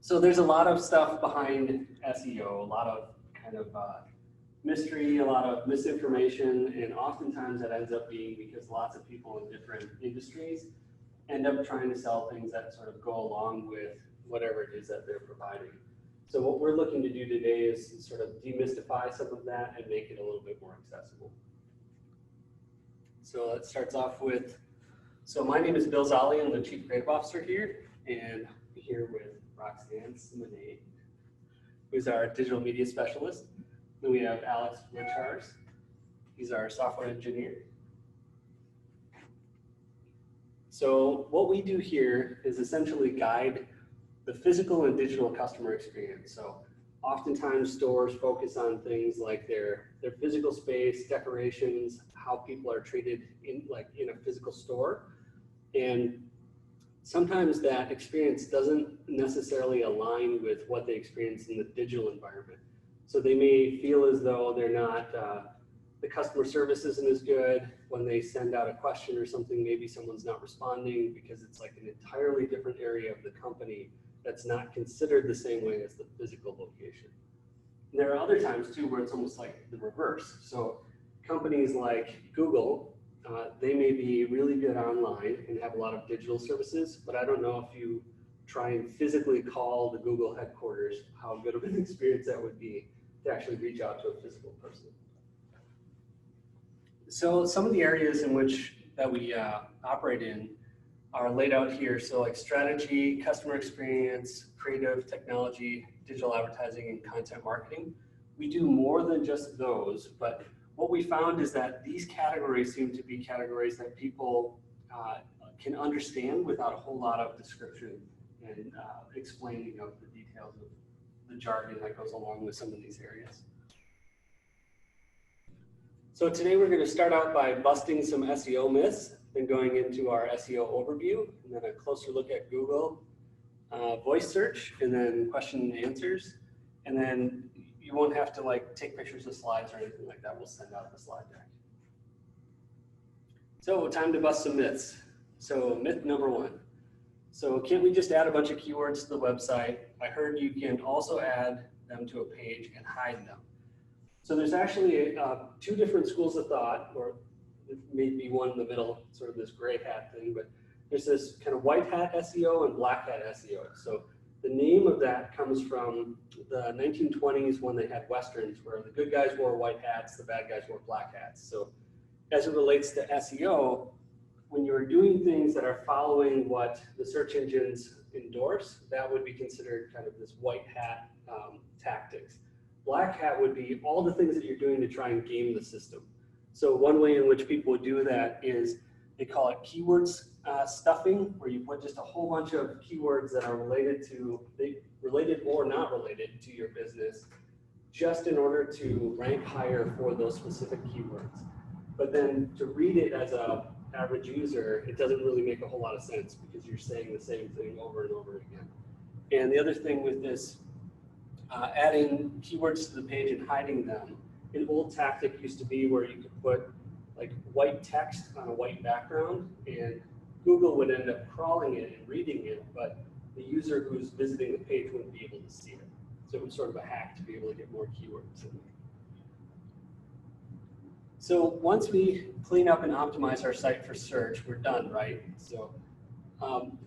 So there's a lot of stuff behind SEO, a lot of kind of mystery, a lot of misinformation, and oftentimes that ends up being because lots of people in different industries end up trying to sell things that sort of go along with whatever it is that they're providing. So what we're looking to do today is sort of demystify some of that and make it a little bit more accessible. So that starts off with, so my name is Bill Zolli, I'm the Chief Creative Officer here, and I'm here with Roxanne Simonet, who's our digital media specialist. Then we have Alex Richards, he's our software engineer. So what we do here is essentially guide the physical and digital customer experience. So oftentimes stores focus on things like their physical space, decorations, how people are treated in a physical store. And sometimes that experience doesn't necessarily align with what they experience in the digital environment. So they may feel as though they're not, the customer service isn't as good. When they send out a question or something, maybe someone's not responding because it's like an entirely different area of the company that's not considered the same way as the physical location. And there are other times too where it's almost like the reverse. So companies like Google, they may be really good online and have a lot of digital services, but I don't know if you try and physically call the Google headquarters, how good of an experience that would be to actually reach out to a physical person. So some of the areas in which that we operate in are laid out here. So like strategy, customer experience, creative, technology, digital advertising, and content marketing. We do more than just those, but what we found is that these categories seem to be categories that people can understand without a whole lot of description and explaining of the details of the jargon that goes along with some of these areas. So today we're going to start out by busting some SEO myths, then going into our SEO overview, and then a closer look at Google voice search, and then question and answers. And then you won't have to like take pictures of slides or anything like that. We'll send out the slide deck. So time to bust some myths. So myth number one. So can't we just add a bunch of keywords to the website? I heard you can also add them to a page and hide them. So there's actually two different schools of thought, or maybe one in the middle, sort of this gray hat thing, but there's this kind of white hat SEO and black hat SEO. So the name of that comes from the 1920s when they had Westerns where the good guys wore white hats, the bad guys wore black hats. So as it relates to SEO, when you're doing things that are following what the search engines endorse, that would be considered kind of this white hat tactics. Black hat would be all the things that you're doing to try and game the system. So one way in which people do that is they call it keywords stuffing, where you put just a whole bunch of keywords that are related or not related to your business, just in order to rank higher for those specific keywords. But then to read it as an average user, it doesn't really make a whole lot of sense because you're saying the same thing over and over again. And the other thing with this, adding keywords to the page and hiding them, an old tactic used to be where you could put like white text on a white background and Google would end up crawling it and reading it, but the user who's visiting the page wouldn't be able to see it. So it was sort of a hack to be able to get more keywords in there. So once we clean up and optimize our site for search, we're done, right? So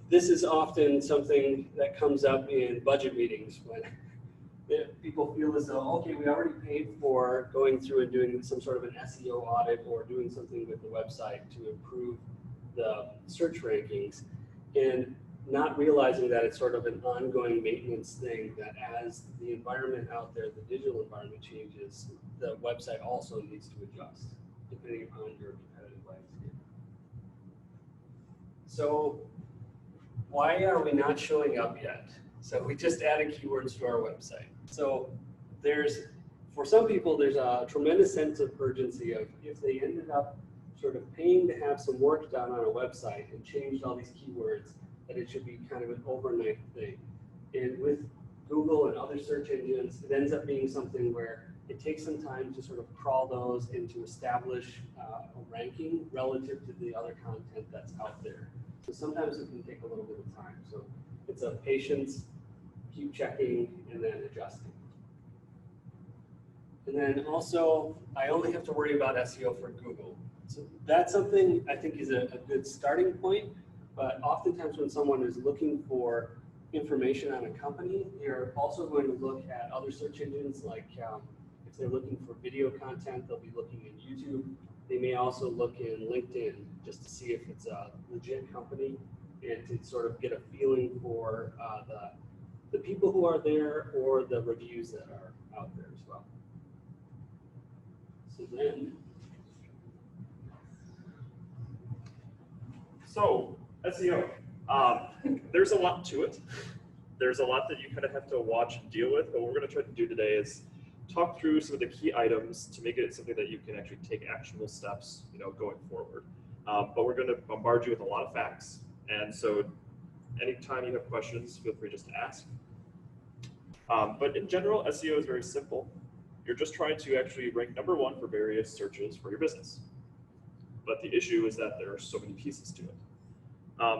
this is often something that comes up in budget meetings when people feel as though, okay, we already paid for going through and doing some sort of an SEO audit or doing something with the website to improve the search rankings, and not realizing that it's sort of an ongoing maintenance thing, that as the environment out there, the digital environment changes, the website also needs to adjust depending on your competitive landscape. So why are we not showing up yet? So we just added keywords to our website. So for some people, there's a tremendous sense of urgency of if they ended up sort of paying to have some work done on a website and changed all these keywords, that it should be kind of an overnight thing. And with Google and other search engines, it ends up being something where it takes some time to sort of crawl those and to establish a ranking relative to the other content that's out there. So sometimes it can take a little bit of time. So it's a patience keep checking and then adjusting. And then also, I only have to worry about SEO for Google. So that's something I think is a good starting point, but oftentimes when someone is looking for information on a company, they're also going to look at other search engines, like if they're looking for video content, they'll be looking in YouTube. They may also look in LinkedIn just to see if it's a legit company and to sort of get a feeling for the people who are there or the reviews that are out there as well. So then, SEO, there's a lot to it. There's a lot that you kind of have to watch and deal with, but what we're going to try to do today is talk through some of the key items to make it something that you can actually take actionable steps, going forward. But we're going to bombard you with a lot of facts, and so anytime you have questions, feel free just to ask. But in general, SEO is very simple. You're just trying to actually rank #1 for various searches for your business. But the issue is that there are so many pieces to it.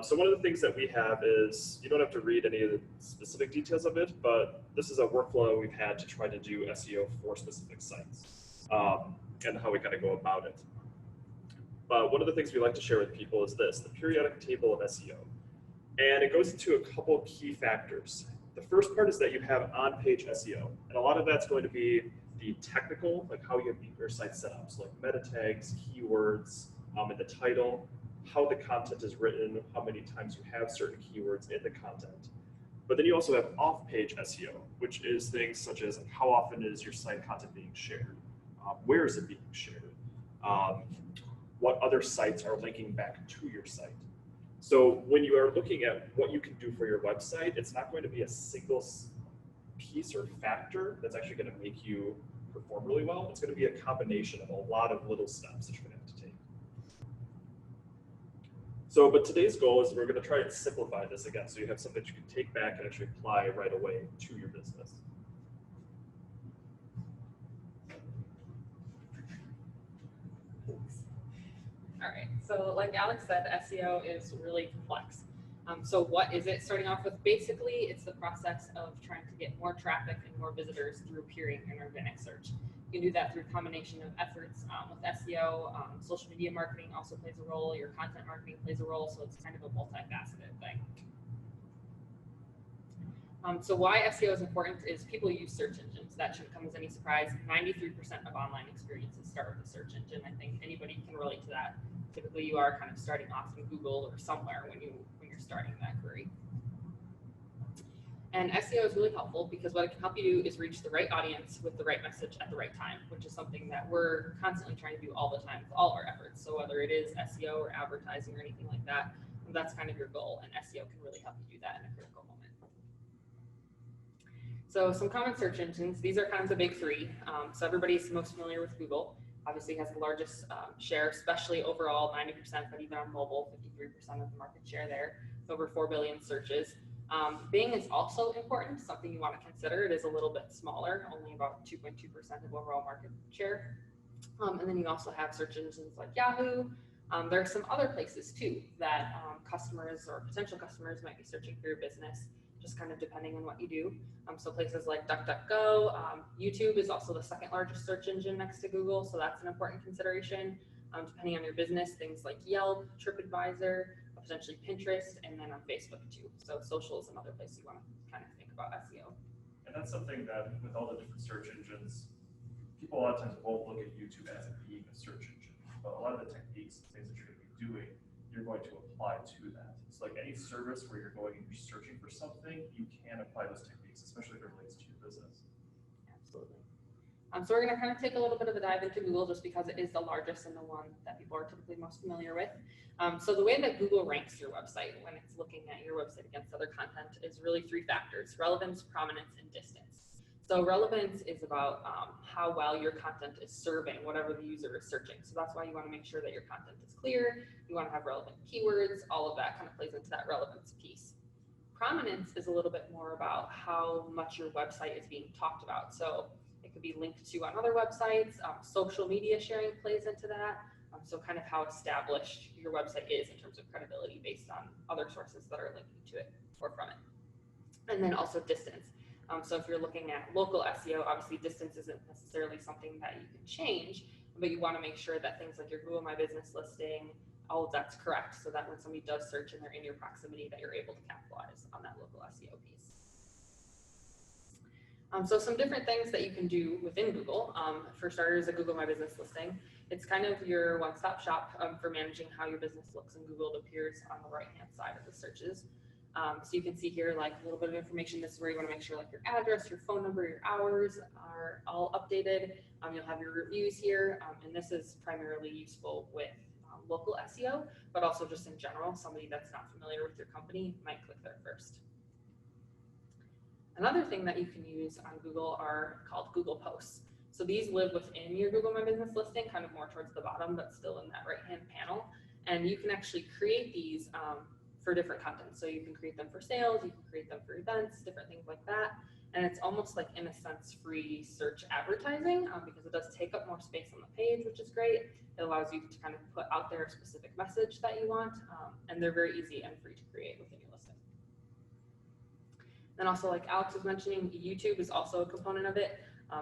So one of the things that we have is, you don't have to read any of the specific details of it, but this is a workflow we've had to try to do SEO for specific sites, and how we kind of go about it. But one of the things we like to share with people is this, the periodic table of SEO. And it goes into a couple key factors. The first part is that you have on-page SEO, and a lot of that's going to be the technical, like how you have your site set up, so like meta tags, keywords, in the title, how the content is written, how many times you have certain keywords in the content. But then you also have off-page SEO, which is things such as how often is your site content being shared, where is it being shared, what other sites are linking back to your site. So when you are looking at what you can do for your website, it's not going to be a single piece or factor that's actually going to make you perform really well. It's going to be a combination of a lot of little steps that you're going to have to take. So, but today's goal is we're going to try and simplify this again, so you have something that you can take back and actually apply right away to your business. All right, so like Alex said, SEO is really complex. So what is it? Starting off with, basically, it's the process of trying to get more traffic and more visitors through appearing in organic search. You can do that through a combination of efforts with SEO. Social media marketing also plays a role. Your content marketing plays a role, so it's kind of a multifaceted thing. So why SEO is important is people use search engines. That shouldn't come as any surprise. 93% of online experiences start with a search engine. I think anybody can relate to that. Typically, you are kind of starting off in Google or somewhere when you're starting that query. And SEO is really helpful because what it can help you do is reach the right audience with the right message at the right time, which is something that we're constantly trying to do all the time with all our efforts. So whether it is SEO or advertising or anything like that, that's kind of your goal, and SEO can really help you do that in a critical moment. So some common search engines, these are kind of the big three. So everybody's most familiar with Google. Obviously has the largest share, especially overall, 90%, but even on mobile, 53% of the market share there, over 4 billion searches. Bing is also important, something you want to consider. It is a little bit smaller, only about 2.2% of overall market share. And then you also have search engines like Yahoo. There are some other places too that customers or potential customers might be searching for your business, just kind of depending on what you do. So places like DuckDuckGo, YouTube is also the second largest search engine next to Google, so that's an important consideration. Depending on your business, things like Yelp, TripAdvisor, potentially Pinterest, and then on Facebook too. So social is another place you want to kind of think about SEO. And that's something that with all the different search engines, people a lot of times won't look at YouTube as being a search engine, but a lot of the techniques and things that you're going to be doing, you're going to apply to that. It's like any service where you're going and you're searching for something, you can apply those techniques, especially if it relates to your business. Absolutely. So we're going to kind of take a little bit of a dive into Google just because it is the largest and the one that people are typically most familiar with. So the way that Google ranks your website when it's looking at your website against other content is really three factors: relevance, prominence, and distance. So relevance is about how well your content is serving whatever the user is searching. So that's why you want to make sure that your content is clear. You want to have relevant keywords. All of that kind of plays into that relevance piece. Prominence is a little bit more about how much your website is being talked about. So it could be linked to on other websites. Social media sharing plays into that. So kind of how established your website is in terms of credibility based on other sources that are linking to it or from it. and then also distance. So if you're looking at local SEO, obviously distance isn't necessarily something that you can change, but you want to make sure that things like your Google My Business listing, all of that's correct, so that when somebody does search and they're in your proximity, that you're able to capitalize on that local SEO piece. So some different things that you can do within Google. For starters, a Google My Business listing. It's kind of your one-stop shop for managing how your business looks in Google. It appears on the right-hand side of the searches. So you can see here like a little bit of information. This is where you want to make sure like your address, your phone number, your hours are all updated. You'll have your reviews here, and this is primarily useful with local SEO, but also just in general, somebody that's not familiar with your company might click there first. Another thing that you can use on Google are called Google Posts. So these live within your Google My Business listing, kind of more towards the bottom, but still in that right-hand panel. And you can actually create these for different content. So you can create them for sales, you can create them for events, different things like that. And it's almost like, in a sense, free search advertising because it does take up more space on the page, which is great. It allows you to kind of put out there a specific message that you want, and they're very easy and free to create within your listing. And also, like Alex was mentioning, YouTube is also a component of it.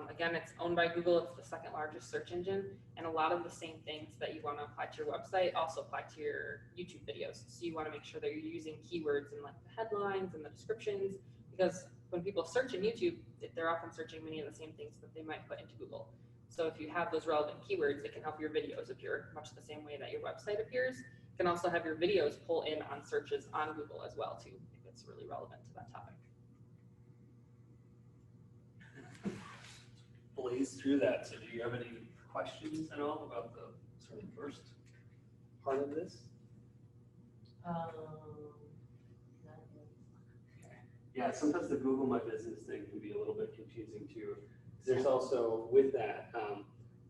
Again, it's owned by Google. It's the second largest search engine, and a lot of the same things that you want to apply to your website also apply to your YouTube videos. So you want to make sure that you're using keywords in like the headlines and the descriptions, because when people search in YouTube, they're often searching many of the same things that they might put into Google. So if you have those relevant keywords, it can help your videos appear much the same way that your website appears. You can also have your videos pull in on searches on Google as well too, if it's really relevant to that topic. Blaze through that. So do you have any questions at all about the sort of first part of this? Yeah, sometimes the Google My Business thing can be a little bit confusing too. There's also, with that,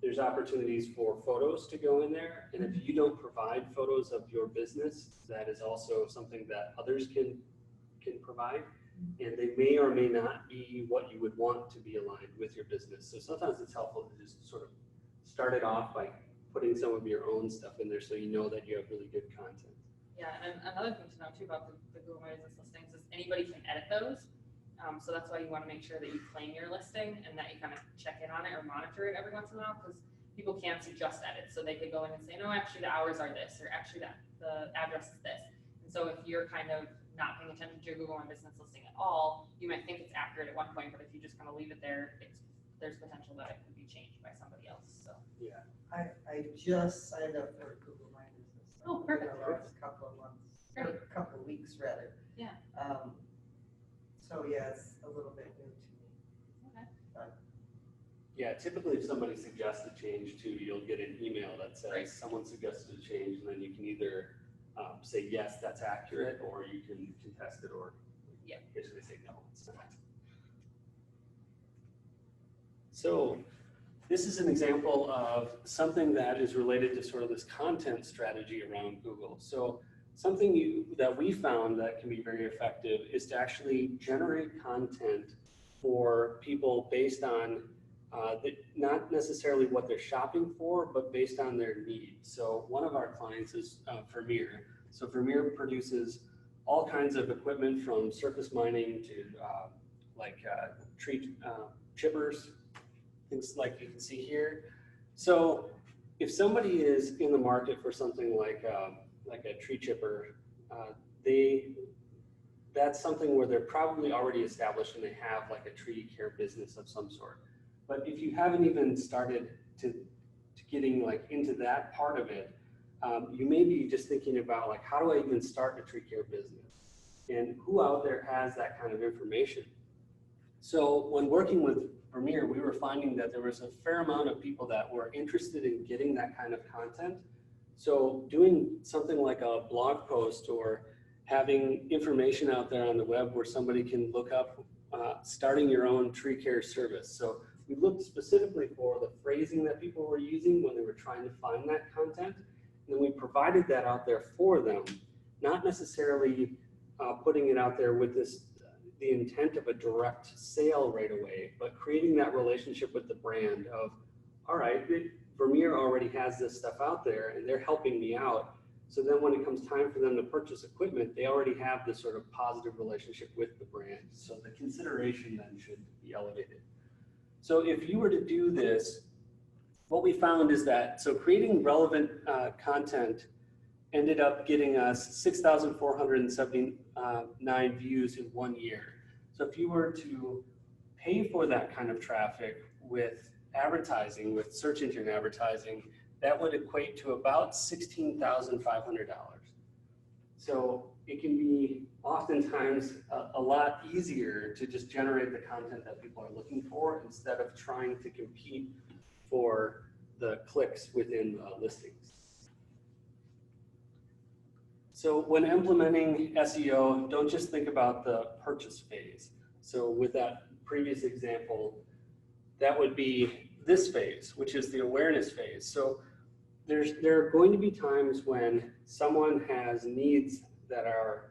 there's opportunities for photos to go in there. And if you don't provide photos of your business, that is also something that others can provide. And they may or may not be what you would want to be aligned with your business. So sometimes it's helpful to just sort of start it off by putting some of your own stuff in there so you know that you have really good content. Yeah, and another thing to know too about the Google My Business listings is anybody can edit those. So that's why you want to make sure that you claim your listing and that you kind of check in on it or monitor it every once in a while, because people can suggest edits. So they could go in and say, no, actually the hours are this, or actually the address is this. And so if you're kind of not paying attention to your Google My Business listing at all, you might think it's accurate at one point, but if you just kind of leave it there, there's potential that it could be changed by somebody else. So yeah, I just signed up for Google My Business. Oh, perfect. In the last couple of months, or a couple of weeks rather. Yeah. So yeah, it's a little bit new to me. Okay. yeah. Typically, if somebody suggests a change too, you'll get an email that says Right. someone suggested a change, and then you can either say yes, that's accurate, or you can contest it, or Yeah. basically say no, it's not. So this is an example of something that is related to sort of this content strategy around Google. So something that we found that can be very effective is to actually generate content for people based on not necessarily what they're shopping for, but based on their needs. So one of our clients is Vermeer. So Vermeer produces all kinds of equipment from surface mining to tree chippers, things like you can see here. So if somebody is in the market for something like a tree chipper, that's something where they're probably already established and they have like a tree care business of some sort. But if you haven't even started to getting like into that part of it, you may be just thinking about like, how do I even start a tree care business? And who out there has that kind of information? So when working with Vermeer, we were finding that there was a fair amount of people that were interested in getting that kind of content. So doing something like a blog post or having information out there on the web where somebody can look up starting your own tree care service. So we looked specifically for the phrasing that people were using when they were trying to find that content. And then we provided that out there for them, not necessarily putting it out there with the intent of a direct sale right away, but creating that relationship with the brand of, all right, Vermeer already has this stuff out there and they're helping me out. So then when it comes time for them to purchase equipment, they already have this sort of positive relationship with the brand. So the consideration then should be elevated. So if you were to do this, what we found is that, so creating relevant content ended up getting us 6,479 views in 1 year. So if you were to pay for that kind of traffic with advertising, with search engine advertising, that would equate to about $16,500. So it can be oftentimes a lot easier to just generate the content that people are looking for instead of trying to compete for the clicks within listings. So when implementing SEO, don't just think about the purchase phase. So with that previous example, that would be this phase, which is the awareness phase. So there are going to be times when someone has needs that are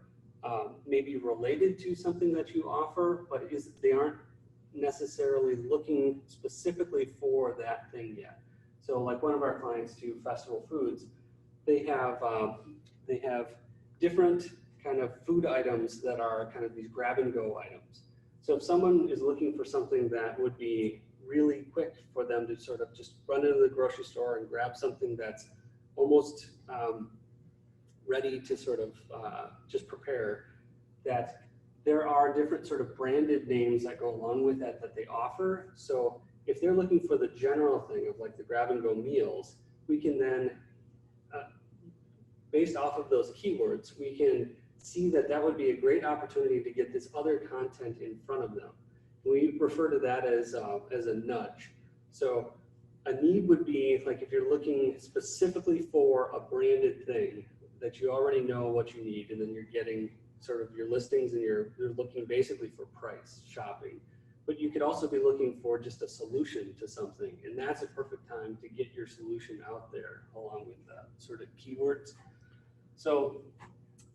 maybe related to something that you offer, but they aren't necessarily looking specifically for that thing yet. So like one of our clients to Festival Foods, they have different kind of food items that are kind of these grab and go items. So if someone is looking for something that would be really quick for them to sort of just run into the grocery store and grab something that's almost ready to sort of just prepare, that there are different sort of branded names that go along with that they offer. So if they're looking for the general thing of like the grab and go meals, we can then, based off of those keywords, we can see that that would be a great opportunity to get this other content in front of them. We refer to that as a nudge. So a need would be like if you're looking specifically for a branded thing that you already know what you need, and then you're getting sort of your listings and you're looking basically for price shopping. But you could also be looking for just a solution to something, and that's a perfect time to get your solution out there along with sort of keywords. So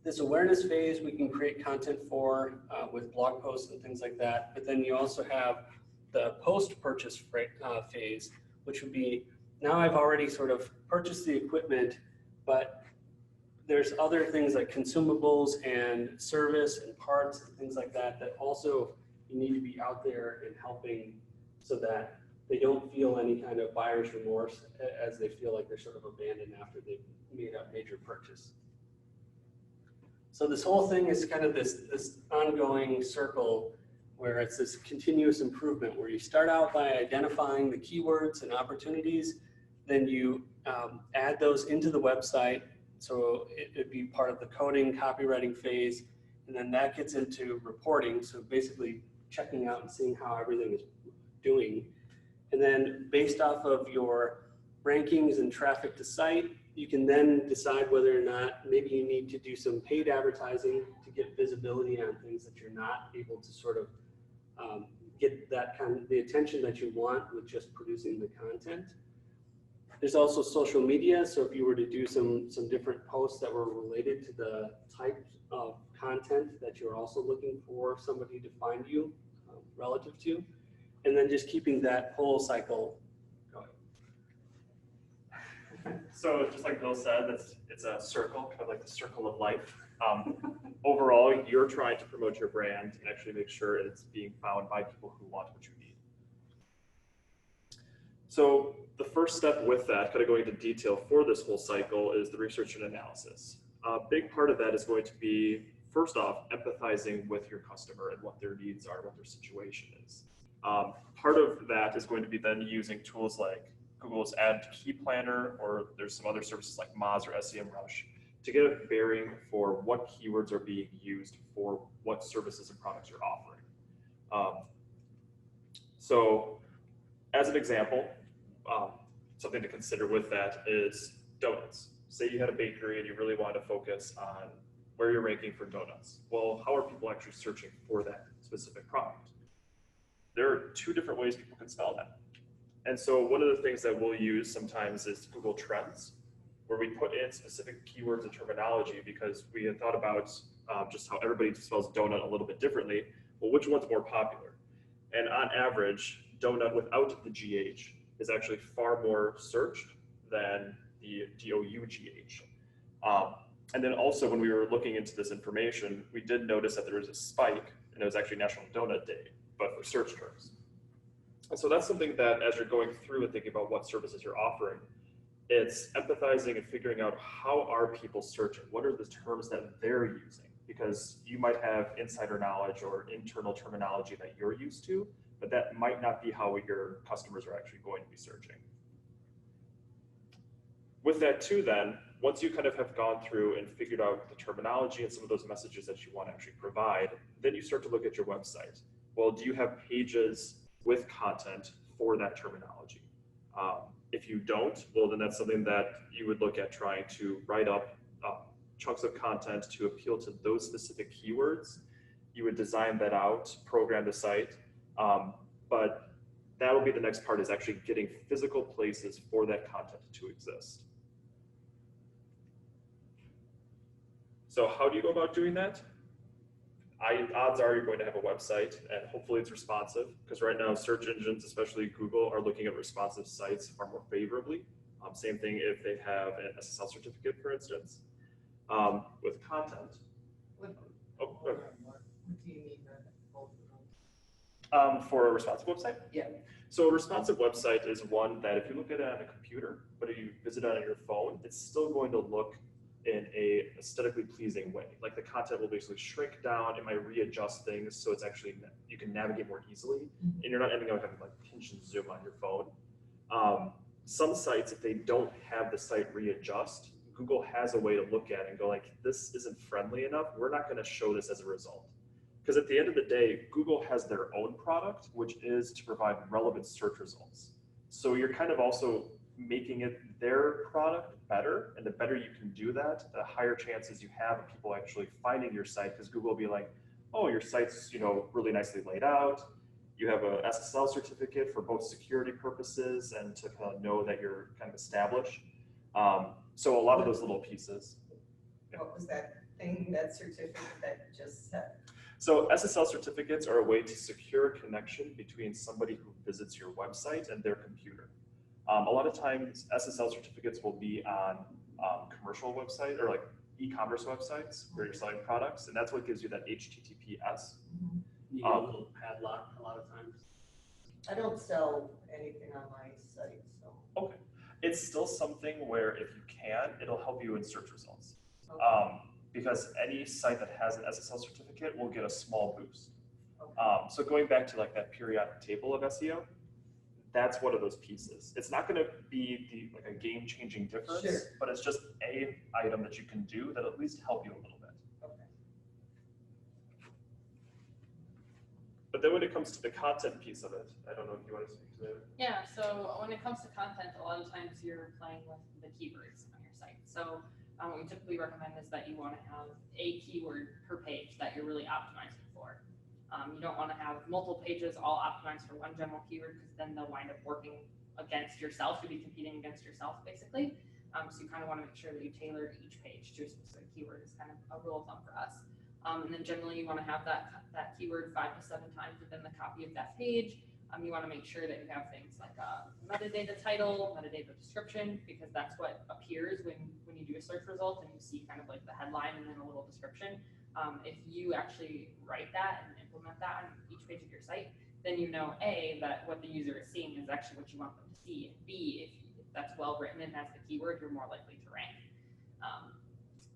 this awareness phase we can create content for with blog posts and things like that. But then you also have the post-purchase phase, which would be, now I've already sort of purchased the equipment, but there's other things like consumables and service and parts and things like that that also you need to be out there and helping so that they don't feel any kind of buyer's remorse as they feel like they're sort of abandoned after they've made a major purchase. So this whole thing is kind of this ongoing circle where it's this continuous improvement where you start out by identifying the keywords and opportunities, then you add those into the website. So it'd be part of the coding, copywriting phase, and then that gets into reporting. So basically checking out and seeing how everything is doing. And then based off of your rankings and traffic to site, you can then decide whether or not maybe you need to do some paid advertising to get visibility on things that you're not able to sort of get that kind of the attention that you want with just producing the content. There's also social media. So if you were to do some different posts that were related to the type of content that you're also looking for somebody to find you relative to, and then just keeping that whole cycle going. So just like Bill said, it's a circle, kind of like the circle of life. Overall, you're trying to promote your brand and actually make sure it's being found by people who want what you need. So the first step with that, kind of going into detail for this whole cycle, is the research and analysis. A big part of that is going to be, first off, empathizing with your customer and what their needs are, what their situation is. Part of that is going to be then using tools like Google's Ad Key Planner, or there's some other services like Moz or SEMrush to get a bearing for what keywords are being used for what services and products you're offering. So as an example, something to consider with that is donuts. Say you had a bakery and you really want to focus on where you're ranking for donuts. Well, how are people actually searching for that specific product? There are two different ways people can spell that. And so one of the things that we'll use sometimes is Google Trends, where we put in specific keywords and terminology because we had thought about just how everybody spells donut a little bit differently. Well, which one's more popular? And on average, donut without the GH is actually far more searched than the DOUGH. And then also when we were looking into this information, we did notice that there was a spike, and it was actually National Donut Day, but for search terms. And so that's something that as you're going through and thinking about what services you're offering, it's empathizing and figuring out how are people searching? What are the terms that they're using? Because you might have insider knowledge or internal terminology that you're used to, but that might not be how your customers are actually going to be searching. With that too then, once you kind of have gone through and figured out the terminology and some of those messages that you want to actually provide, then you start to look at your website. Well, do you have pages with content for that terminology? If you don't, well, then that's something that you would look at trying to write up chunks of content to appeal to those specific keywords. You would design that out, program the site, but that will be the next part, is actually getting physical places for that content to exist. So how do you go about doing that? Odds are you're going to have a website, and hopefully it's responsive, because right now search engines, especially Google, are looking at responsive sites far more favorably. Same thing if they have an SSL certificate, for instance. With content. What Oh, do you mean by both of those? for a responsive website? Yeah. So a responsive website is one that if you look at it on a computer, but if you visit it on your phone, it's still going to look in a aesthetically pleasing way. Like the content will basically shrink down, it might readjust things so it's actually, you can navigate more easily, and you're not ending up having like pinch and zoom on your phone. Some sites, if they don't have the site readjust, Google has a way to look at it and go like, this isn't friendly enough, we're not gonna show this as a result. Because at the end of the day, Google has their own product, which is to provide relevant search results. So you're kind of also making it their product better, and the better you can do that, the higher chances you have of people actually finding your site, because Google will be like, oh, your site's really nicely laid out. You have a SSL certificate for both security purposes and to kind of know that you're kind of established. So a lot of those little pieces. What was that thing, that certificate that you just said? So SSL certificates are a way to secure a connection between somebody who visits your website and their computer. A lot of times SSL certificates will be on commercial website or like e-commerce websites where you're selling products, and that's what gives you that HTTPS. You get a little padlock a lot of times. I don't sell anything on my site, so. Okay. It's still something where if you can, it'll help you in search results. Okay. Because any site that has an SSL certificate will get a small boost. Okay. So going back to like that periodic table of SEO, that's one of those pieces. It's not going to be like a game-changing difference, Sure. but it's just a item that you can do that at least help you a little bit. Okay. But then when it comes to the content piece of it, I don't know if you want to speak to that. Yeah, so when it comes to content, a lot of times you're playing with the keywords on your site. So what we typically recommend is that you want to have a keyword per page that you're really optimizing for. You don't want to have multiple pages all optimized for one general keyword, because then they'll wind up working against yourself. You'll be competing against yourself, basically. So you kind of want to make sure that you tailor each page to a specific keyword. Is kind of a rule of thumb for us. And then generally you want to have that keyword 5 to 7 times within the copy of that page. You want to make sure that you have things like a metadata title, metadata description, because that's what appears when you do a search result and you see kind of like the headline and then a little description. If you actually write that and implement that on each page of your site, then you know A, that what the user is seeing is actually what you want them to see, and B, if that's well written and has the keyword, you're more likely to rank.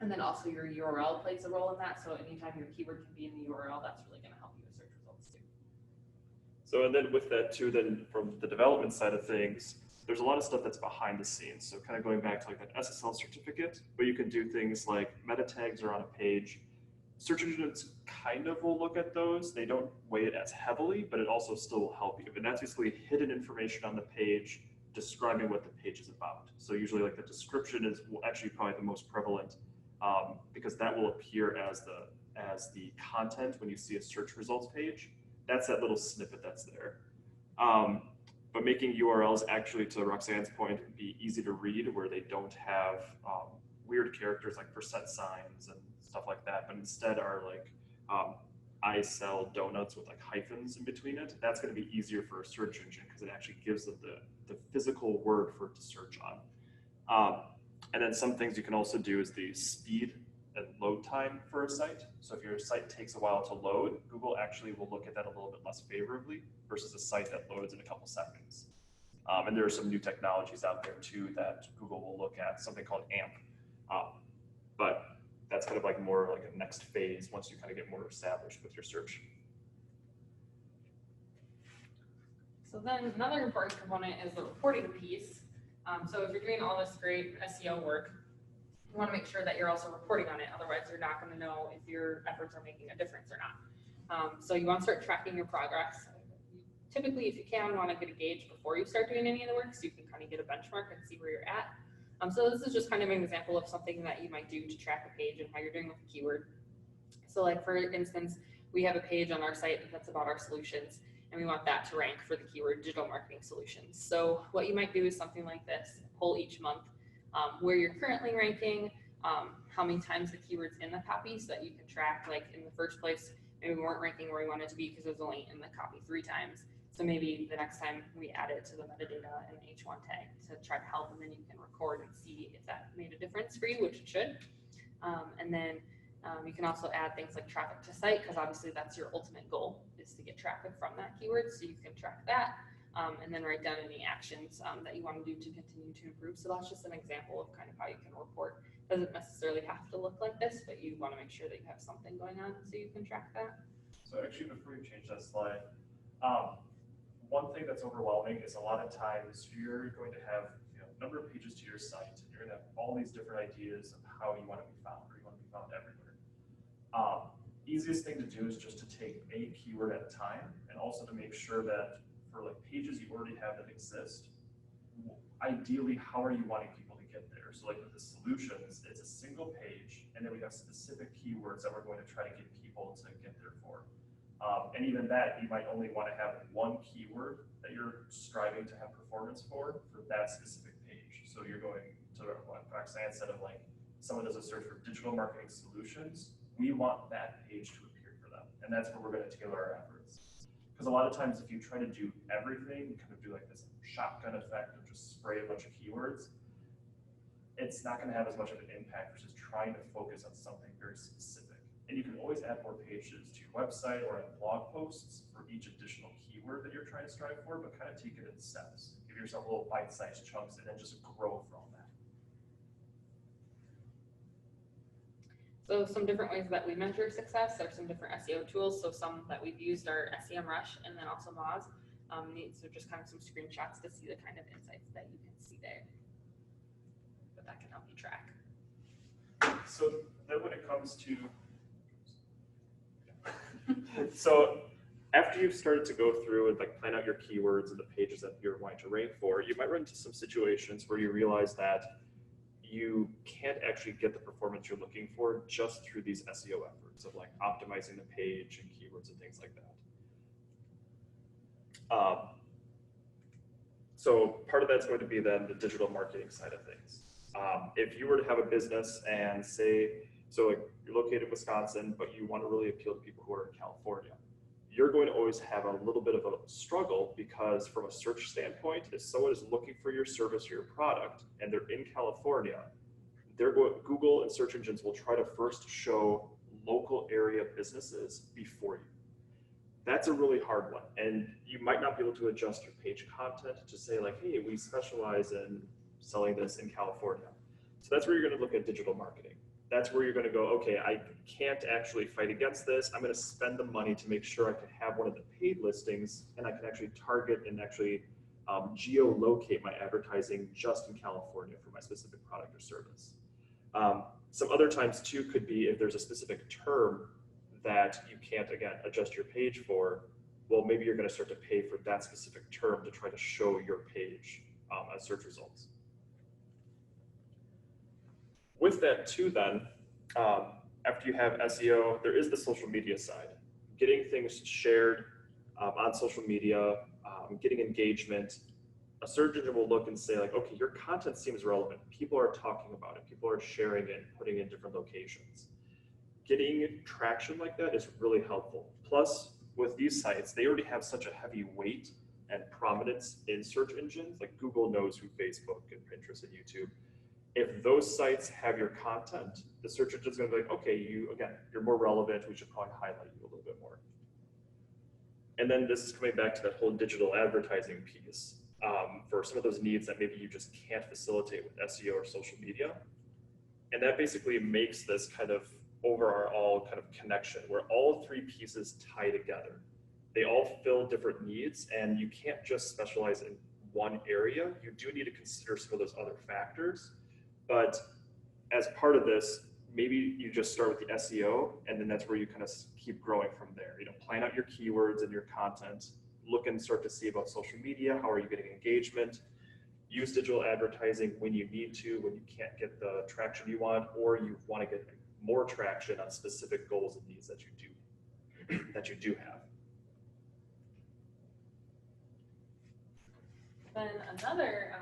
And then also your URL plays a role in that. So anytime your keyword can be in the URL, that's really going to help you with search results too. So, and then with that too, then from the development side of things, there's a lot of stuff that's behind the scenes. So kind of going back to like that SSL certificate, but you can do things like meta tags are on a page. Search engines kind of will look at those. They don't weigh it as heavily, but it also still will help you. And that's basically hidden information on the page describing what the page is about. So usually like the description is actually probably the most prevalent, because that will appear as the content when you see a search results page. That's that little snippet that's there. But making URLs actually, to Roxanne's point, be easy to read, where they don't have weird characters like percent signs and stuff like that, but instead are like I sell donuts with like hyphens in between it. That's going to be easier for a search engine because it actually gives them the physical word for it to search on. And then some things you can also do is the speed and load time for a site. So if your site takes a while to load, Google actually will look at that a little bit less favorably versus a site that loads in a couple seconds. And there are some new technologies out there too that Google will look at, something called AMP. But that's kind of like more like a next phase once you kind of get more established with your search. So then another important component is the reporting piece. So if you're doing all this great SEO work, you want to make sure that you're also reporting on it. Otherwise, you're not going to know if your efforts are making a difference or not. So you want to start tracking your progress. Typically, if you can, you want to get a gauge before you start doing any of the work so you can kind of get a benchmark and see where you're at. So this is just kind of an example of something that you might do to track a page and how you're doing with a keyword. So like for instance, we have a page on our site that's about our solutions, and we want that to rank for the keyword digital marketing solutions. So what you might do is something like this, pull each month where you're currently ranking, how many times the keyword's in the copy so that you can track, like in the first place, maybe we weren't ranking where we wanted to be because it was only in the copy 3 times. So maybe the next time we add it to the metadata and H1 tag to try to help, and then you can record and see if that made a difference for you, which it should. And then you can also add things like traffic to site, because obviously that's your ultimate goal, is to get traffic from that keyword. So you can track that and then write down any actions that you want to do to continue to improve. So that's just an example of kind of how you can report. Doesn't necessarily have to look like this, but you want to make sure that you have something going on so you can track that. So actually, before you change that slide, one thing that's overwhelming is a lot of times you're going to have a number of pages to your site, and you're going to have all these different ideas of how you want to be found, or you want to be found everywhere. Easiest thing to do is just to take a keyword at a time, and also to make sure that for like pages you already have that exist, ideally, how are you wanting people to get there? So like with the solutions, it's a single page, and then we have specific keywords that we're going to try to get people to get there for. And even that, you might only want to have one keyword that you're striving to have performance for that specific page. So you're going to what Roxanne said of like, someone does a search for digital marketing solutions, we want that page to appear for them. And that's where we're going to tailor our efforts. Because a lot of times if you try to do everything, you kind of do like this shotgun effect of just spray a bunch of keywords, it's not going to have as much of an impact versus trying to focus on something very specific. And you can always add more pages to your website or add blog posts for each additional keyword that you're trying to strive for, but kind of take it in steps. Give yourself little bite-sized chunks and then just grow from that. So some different ways that we measure success are some different SEO tools. So some that we've used are SEMrush and then also Moz. These are just kind of some screenshots to see the kind of insights that you can see there. But that can help you track. So then when it comes to so after you've started to go through and like plan out your keywords and the pages that you're wanting to rank for, you might run into some situations where you realize that you can't actually get the performance you're looking for just through these SEO efforts of like optimizing the page and keywords and things like that. So part of that's going to be then the digital marketing side of things. If you were to have a business and say, so like you're located in Wisconsin, but you want to really appeal to people who are in California, you're going to always have a little bit of a struggle because from a search standpoint, if someone is looking for your service or your product and they're in California, Google and search engines will try to first show local area businesses before you. That's a really hard one. And you might not be able to adjust your page content to say like, hey, we specialize in selling this in California. So that's where you're going to look at digital marketing. That's where you're going to go, okay, I can't actually fight against this. I'm going to spend the money to make sure I can have one of the paid listings and I can actually target and actually geolocate my advertising just in California for my specific product or service. Some other times too could be if there's a specific term that you can't, again, adjust your page for, well, maybe you're going to start to pay for that specific term to try to show your page as search results. With that too then, after you have SEO, there is the social media side. Getting things shared on social media, getting engagement. A search engine will look and say like, okay, your content seems relevant. People are talking about it. People are sharing it, putting it in different locations. Getting traction like that is really helpful. Plus, with these sites, they already have such a heavy weight and prominence in search engines. Like Google knows who Facebook and Pinterest and YouTube. If those sites have your content, the search engine's gonna be like, okay, you're more relevant, we should probably highlight you a little bit more. And then this is coming back to that whole digital advertising piece. For some of those needs that maybe you just can't facilitate with SEO or social media. And that basically makes this kind of overall kind of connection where all three pieces tie together. They all fill different needs, and you can't just specialize in one area. You do need to consider some of those other factors. But as part of this, maybe you just start with the SEO, and then that's where you kind of keep growing from there. You know, plan out your keywords and your content, look and start to see about social media. How are you getting engagement? Use digital advertising when you need to, when you can't get the traction you want, or you want to get more traction on specific goals and needs that you do have. Then another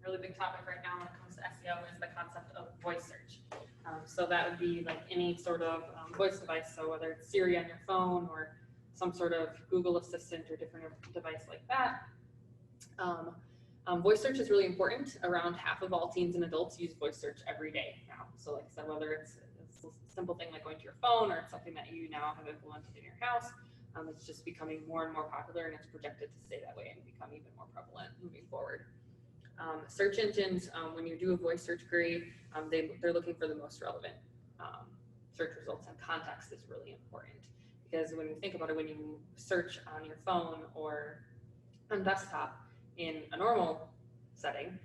really big topic right now when it comes to SEO is the concept of voice search. So that would be like any sort of voice device. So whether it's Siri on your phone or some sort of Google Assistant or different device like that. Voice search is really important. Around half of all teens and adults use voice search every day now. So like I said, whether it's a simple thing like going to your phone or it's something that you now have implemented in your house, it's just becoming more and more popular, and it's projected to stay that way and become even more prevalent moving forward. Search engines, when you do a voice search query, they're looking for the most relevant search results, and context is really important. Because when you think about it, when you search on your phone or on desktop in a normal setting,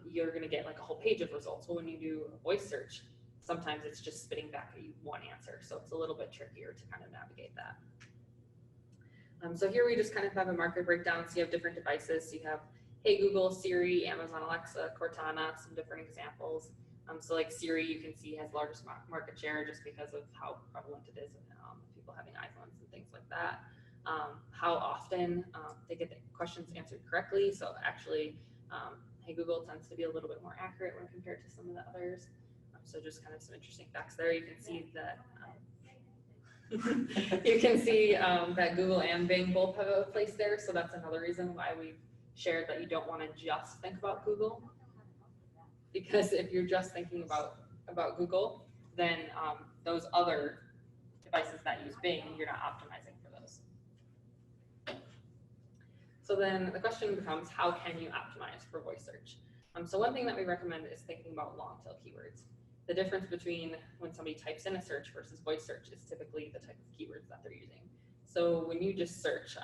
you're going to get like a whole page of results. Well, when you do a voice search, sometimes it's just spitting back at you one answer. So it's a little bit trickier to kind of navigate that. So here we just kind of have a market breakdown. So you have different devices. So you have Hey Google, Siri, Amazon Alexa, Cortana, some different examples. So like Siri, you can see has largest market share just because of how prevalent it is in people having iPhones and things like that. How often they get the questions answered correctly. So actually, Hey Google tends to be a little bit more accurate when compared to some of the others. So just kind of some interesting facts there. You can see that that Google and Bing both have a place there. So that's another reason why we've shared that you don't want to just think about Google. Because if you're just thinking about Google, then those other devices that use Bing, you're not optimizing for those. So then the question becomes, how can you optimize for voice search? So one thing that we recommend is thinking about long tail keywords. The difference between when somebody types in a search versus voice search is typically the type of keywords that they're using. So when you just search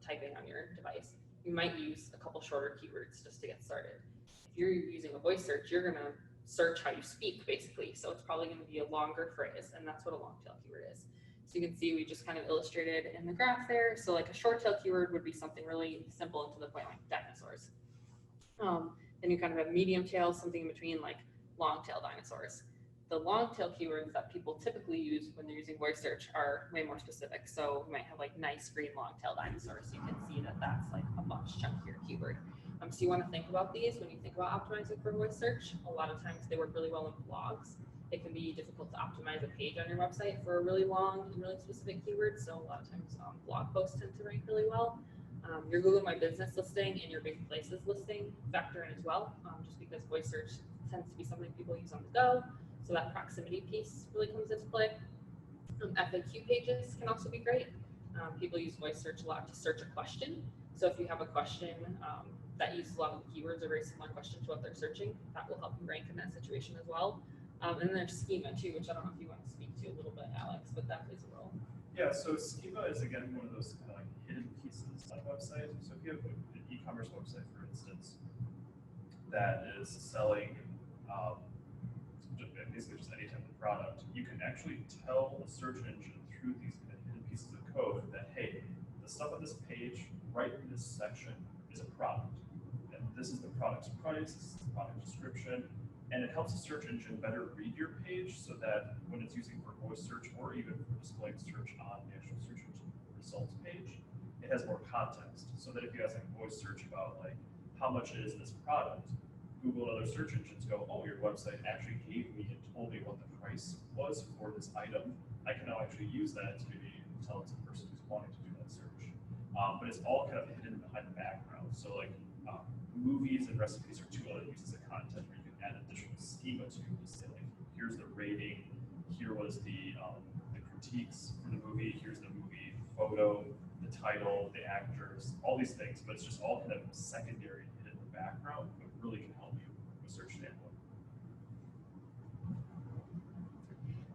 typing on your device, you might use a couple shorter keywords just to get started. If you're using a voice search, you're going to search how you speak, basically. So it's probably going to be a longer phrase, and that's what a long tail keyword is. So you can see we just kind of illustrated in the graph there. So like a short tail keyword would be something really simple and to the point, like dinosaurs. Then you kind of have medium tails, something in between, like long tail dinosaurs. The long tail keywords that people typically use when they're using voice search are way more specific. So you might have like nice green long tail dinosaurs. So you can see that that's like a much chunkier keyword. So you want to think about these when you think about optimizing for voice search. A lot of times they work really well in blogs. It can be difficult to optimize a page on your website for a really long and really specific keyword. So a lot of times blog posts tend to rank really well. Your Google My Business listing and your Big Places listing factor in as well, just because voice search tends to be something people use on the go. So that proximity piece really comes into play. FAQ pages can also be great. People use voice search a lot to search a question. So if you have a question that uses a lot of the keywords or very similar questions to what they're searching, that will help you rank in that situation as well. And then there's schema too, which I don't know if you want to speak to a little bit, Alex, but that plays a role. Yeah, so schema is again one of those kind of like hidden pieces on a website. So if you have an e-commerce website, for instance, that is selling basically just any type of product, you can actually tell the search engine through these hidden pieces of code that, hey, the stuff on this page, right in this section, is a product. And this is the product's price, this is the product description, and it helps the search engine better read your page so that when it's using for voice search or even for displaying search on the actual search engine results page, it has more context. So that if you ask like voice search about like how much is this product, Google and other search engines go, oh, your website actually gave me and told me what the price was for this item. I can now actually use that to maybe tell it to the person who's wanting to do that search. But it's all kind of hidden behind the background. So like movies and recipes are two other pieces of content where you can add additional schema to, just say like, here's the rating, here was the critiques for the movie, here's the movie photo, the title, the actors, all these things, but it's just all kind of secondary and in the background, but really can help you from a search standpoint.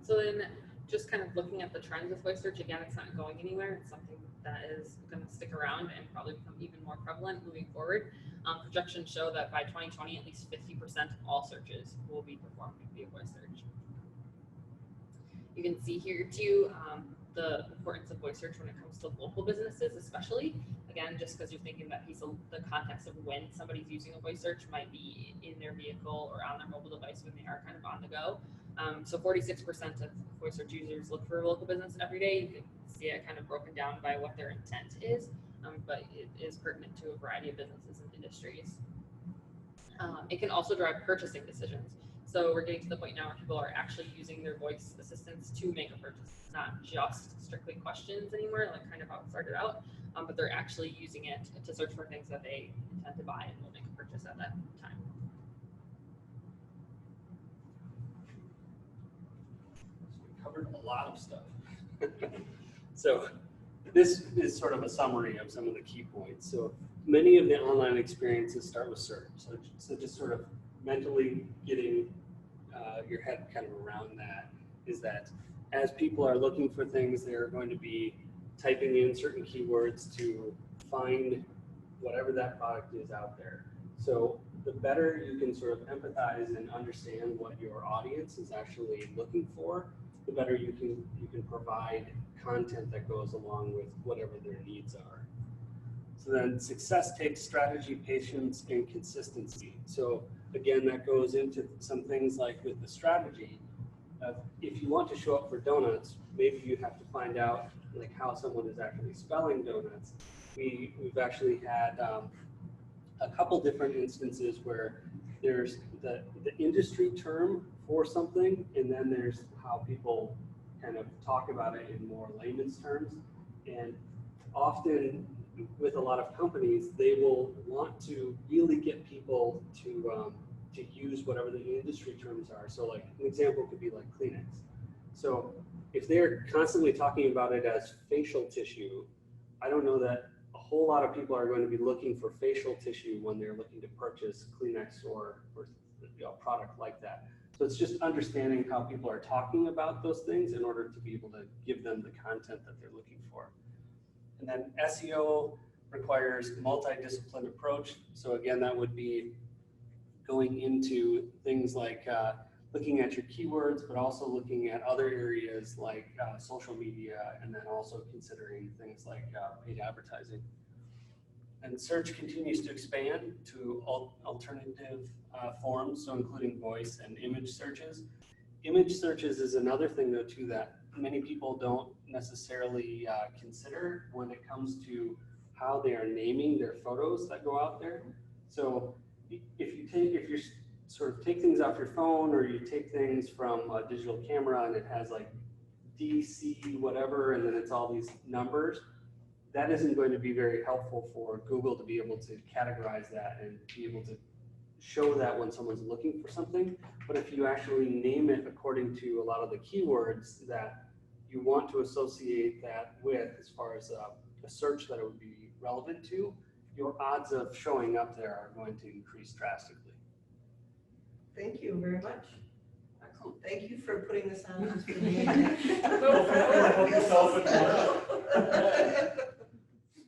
So then, just kind of looking at the trends with voice search, again, it's not going anywhere. It's something that is going to stick around and probably become even more prevalent moving forward. Projections show that by 2020, at least 50% of all searches will be performed via voice search. You can see here too the importance of voice search when it comes to local businesses, especially. Again, just because you're thinking that piece of the context of when somebody's using a voice search might be in their vehicle or on their mobile device when they are kind of on the go. So 46% of voice search users look for a local business every day. You can see it kind of broken down by what their intent is, but it is pertinent to a variety of businesses and industries. It can also drive purchasing decisions. So we're getting to the point now where people are actually using their voice assistants to make a purchase. It's not just strictly questions anymore, like kind of how it started out, but they're actually using it to search for things that they intend to buy and will make a purchase at that time. We covered a lot of stuff. So this is sort of a summary of some of the key points. So many of the online experiences start with search. So just sort of mentally getting your head kind of around that is that as people are looking for things, they're going to be typing in certain keywords to find whatever that product is out there. So the better you can sort of empathize and understand what your audience is actually looking for, the better you can provide content that goes along with whatever their needs are. So then success takes strategy, patience, and consistency. So again, that goes into some things like with the strategy. If you want to show up for donuts, maybe you have to find out like how someone is actually spelling donuts. We've actually had a couple different instances where there's the industry term for something, and then there's how people kind of talk about it in more layman's terms. And often with a lot of companies, they will want to really get people to use whatever the industry terms are. So like an example could be like Kleenex. So if they're constantly talking about it as facial tissue, I don't know that a whole lot of people are going to be looking for facial tissue when they're looking to purchase Kleenex or a product like that. So it's just understanding how people are talking about those things in order to be able to give them the content that they're looking for. And then SEO requires multidisciplinary approach. So again, that would be going into things like looking at your keywords, but also looking at other areas like social media, and then also considering things like paid advertising. And search continues to expand to alternative forms, so including voice and image searches. Image searches is another thing though too that many people don't necessarily consider when it comes to how they are naming their photos that go out there. So if you sort of take things off your phone, or you take things from a digital camera and it has like DC whatever, and then it's all these numbers, that isn't going to be very helpful for Google to be able to categorize that and be able to show that when someone's looking for something. But if you actually name it according to a lot of the keywords that you want to associate that with, as far as a search that it would be relevant to, your odds of showing up there are going to increase drastically. Thank you very much. Excellent. Thank you for putting this on just for me. Feel free to help yourself.